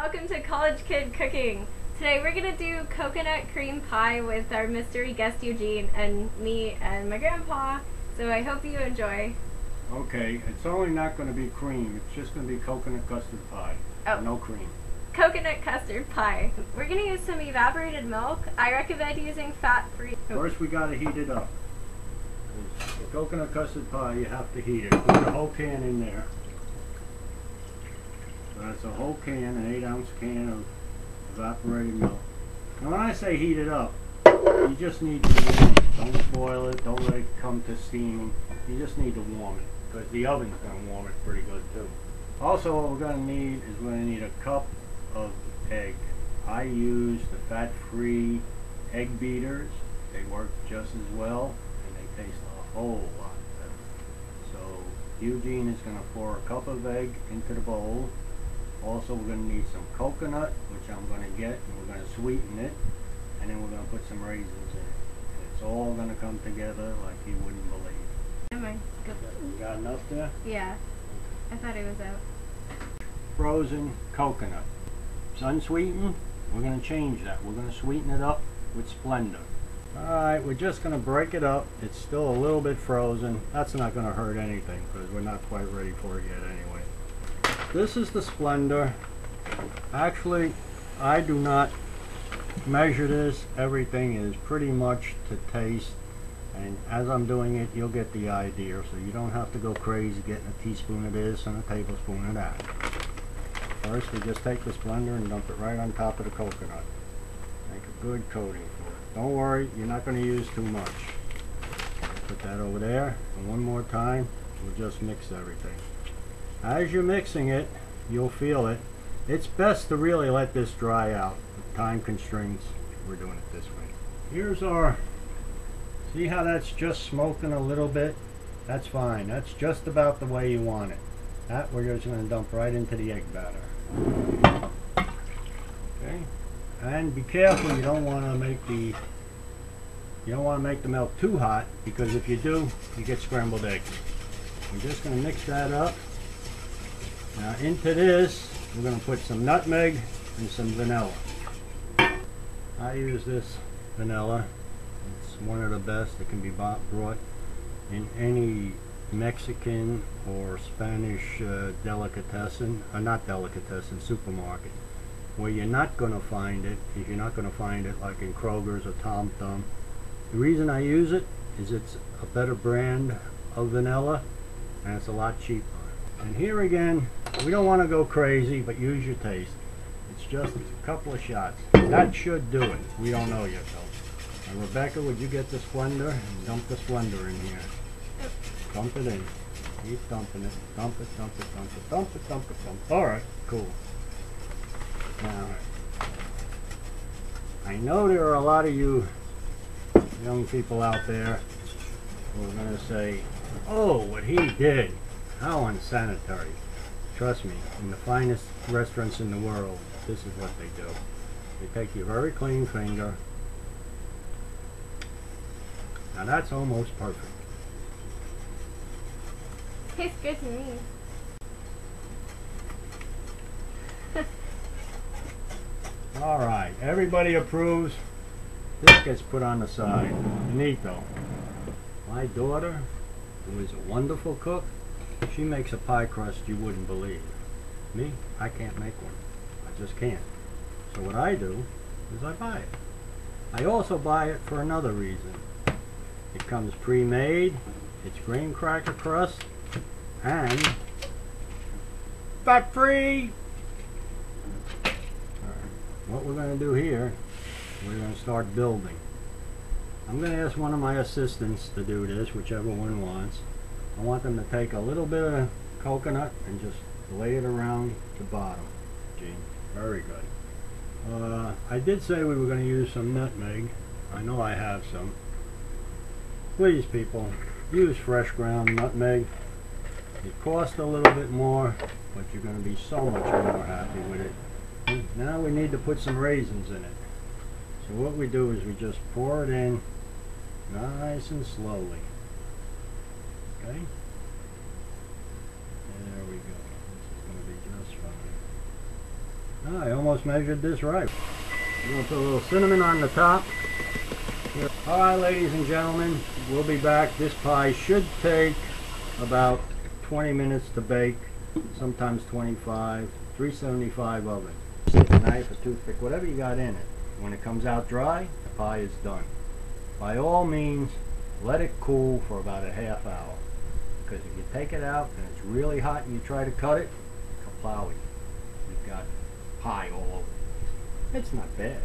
welcome to College Kid Cooking. Today we're going to do coconut cream pie with our mystery guest Eugene and me and my grandpa, so I hope you enjoy. Okay, it's only not going to be cream, it's just going to be coconut custard pie. Oh. No cream. Coconut custard pie. We're going to use some evaporated milk. I recommend using fat-free. First we got to heat it up. For coconut custard pie you have to heat it. Put a whole can in there. That's a whole can, an 8-ounce can of evaporated milk. Now when I say heat it up, you just need to warm it. Don't boil it, don't let it come to steaming. You just need to warm it, because the oven's going to warm it pretty good too. Also what we're going to need is we're going to need a cup of egg. I use the fat-free egg beaters. They work just as well, and they taste a whole lot better. So Eugene is going to pour a cup of egg into the bowl. Also we're going to need some coconut, which I'm going to get, and we're going to sweeten it, and then we're going to put some raisins in it. And it's all going to come together like you wouldn't believe. Am I good? You got enough there? Yeah, I thought it was out. Frozen coconut. It's unsweetened. We're going to change that. We're going to sweeten it up with Splendor. Alright, we're just going to break it up. It's still a little bit frozen. That's not going to hurt anything because we're not quite ready for it yet anyway. This is the Splendor. Actually, I do not measure this. Everything is pretty much to taste. And as I'm doing it, you'll get the idea. So you don't have to go crazy getting a teaspoon of this and a tablespoon of that. First, we just take the Splendor and dump it right on top of the coconut. Make a good coating for it. Don't worry, you're not going to use too much. Put that over there. And one more time, we'll just mix everything. As you're mixing it, you'll feel it. It's best to really let this dry out. With time constraints, we're doing it this way. Here's our, see how that's just smoking a little bit? That's fine. That's just about the way you want it. That we're just going to dump right into the egg batter. Okay, and be careful. You don't want to make the milk too hot, because if you do, you get scrambled eggs. We're just going to mix that up. Now into this, we're going to put some nutmeg and some vanilla. I use this vanilla. It's one of the best that can be brought in any Mexican or Spanish delicatessen, not delicatessen, supermarket. Where you're not going to find it is you're not going to find it like in Kroger's or Tom Thumb. The reason I use it is it's a better brand of vanilla and it's a lot cheaper. And here again, we don't want to go crazy, but use your taste. It's just a couple of shots. That should do it. We don't know yet though. And Rebecca, would you get the Splendor and dump the Splendor in here? Yep. Dump it in. Keep dumping it. Dump it, dump it, dump it, dump it, dump it, dump it. Alright, cool. Now, I know there are a lot of you young people out there who are going to say, oh, what he did, how unsanitary. Trust me, in the finest restaurants in the world, this is what they do. They take your very clean finger. Now that's almost perfect. Tastes good to me. Alright, everybody approves. This gets put on the side. Neat though. My daughter, who is a wonderful cook, she makes a pie crust you wouldn't believe. Me, I can't make one. I just can't. So what I do is I buy it. I also buy it for another reason. It comes pre-made, it's graham cracker crust, and fat-free! What we're going to do here, we're going to start building. I'm going to ask one of my assistants to do this, whichever one wants. I want them to take a little bit of coconut and just lay it around the bottom. Gene, very good. I did say we were going to use some nutmeg. I know I have some. Please people, use fresh ground nutmeg. It costs a little bit more, but you're going to be so much more happy with it. Now we need to put some raisins in it. So what we do is we just pour it in nice and slowly. Okay? There we go. This is going to be just fine. I almost measured this right. We're going to put a little cinnamon on the top. Alright, ladies and gentlemen, we'll be back. This pie should take about 20 minutes to bake, sometimes 25, 375 oven. Stick a knife, a toothpick, whatever you got in it. When it comes out dry, the pie is done. By all means, let it cool for about a half hour. Because if you take it out and it's really hot and you try to cut it, kaplowey. You've got pie all over. It's not bad.